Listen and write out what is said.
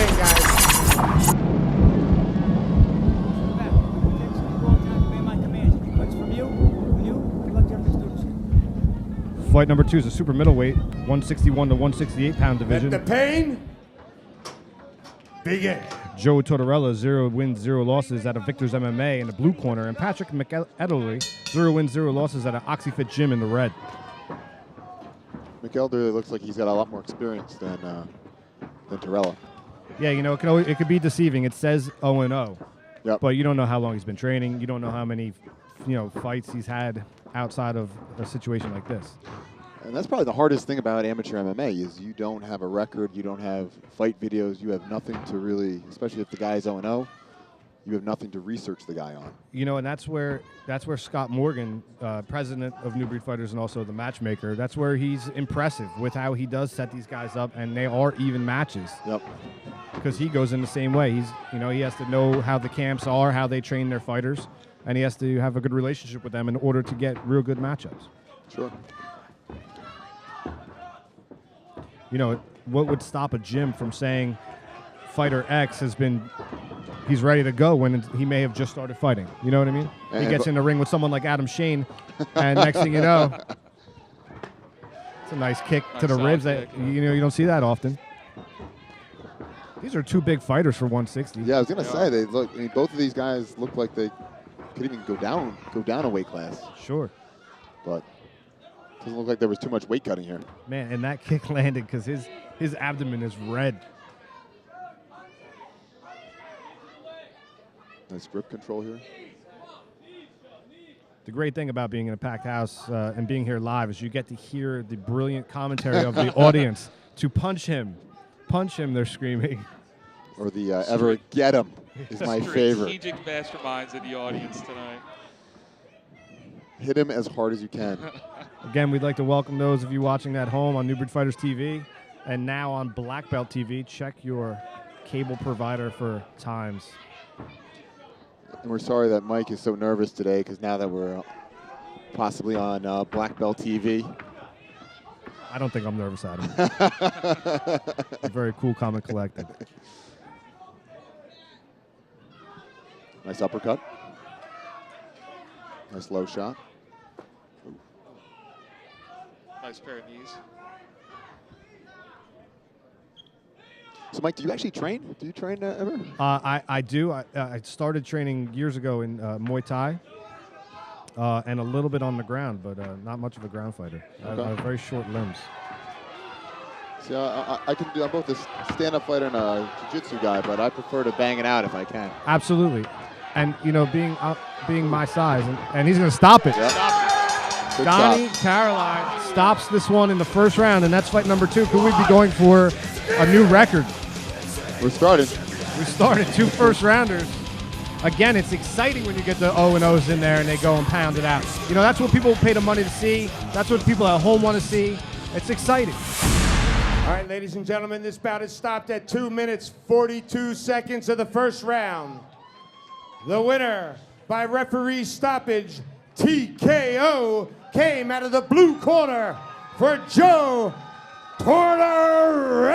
in, guys. Fight number 2 is a super middleweight, 161 to 168 pound division. Let the pain begin. Joe Tortorella, 0 wins, 0 losses out of Victor's MMA in the blue corner, and Patrick McElderly, 0 wins, 0 losses out of OxyFit Gym in the red. McElderly looks like he's got a lot more experience than Torella. Yeah, you know, it could be deceiving. It says 0-0, Yep. but you don't know how long he's been training. You don't know how many, fights he's had outside of a situation like this. And that's probably the hardest thing about amateur MMA is you don't have a record, you don't have fight videos, you have nothing to really, especially if the guy is 0-0, you have nothing to research the guy on. You know, and that's where Scott Morgan, president of New Breed Fighters and also the matchmaker, that's where he's impressive with how he does set these guys up, and they are even matches. Yep. Because he goes in the same way. He has to know how the camps are, how they train their fighters, and he has to have a good relationship with them in order to get real good matchups. Sure. You know, what would stop a gym from saying fighter X he's ready to go when he may have just started fighting? You know what I mean? He gets in the ring with someone like Adam Shane, and next thing you know, it's a nice kick to the ribs. That, you don't see that often. These are 2 big fighters for 160. Yeah, I was gonna say they look. I mean, both of these guys look like they could even go down a weight class. Sure. But doesn't look like there was too much weight cutting here. Man, and that kick landed because his abdomen is red. Nice grip control here. The great thing about being in a packed house and being here live is you get to hear the brilliant commentary of the audience. To punch him, they're screaming. Or the ever get him is my favorite. Strategic masterminds in the audience tonight. Hit him as hard as you can. Again, we'd like to welcome those of you watching at home on New Breed Fighters TV and now on Black Belt TV. Check your cable provider for times. And we're sorry that Mike is so nervous today because now that we're possibly on Black Belt TV. I don't think I'm nervous, Adam. I'm very cool, calm, and collected. Nice uppercut. Nice low shot. Ooh. Nice pair of knees. So, Mike, do you actually train? Do you train ever? I do. I started training years ago in Muay Thai and a little bit on the ground, but not much of a ground fighter. Okay. I have very short limbs. See, I can do. I'm both a stand-up fighter and a jiu-jitsu guy, but I prefer to bang it out if I can. Absolutely. And, being my size, and he's going to stop it. Yep. Donnie Caroline stops this one in the first round, and that's fight number 2. Could we be going for a new record? We're starting. We started 2 first-rounders. Again, it's exciting when you get the O&Os in there and they go and pound it out. That's what people pay the money to see. That's what people at home want to see. It's exciting. All right, ladies and gentlemen, this bout is stopped at 2 minutes, 42 seconds of the first round. The winner by referee stoppage, TKO, came out of the blue corner for Joe Tortorella.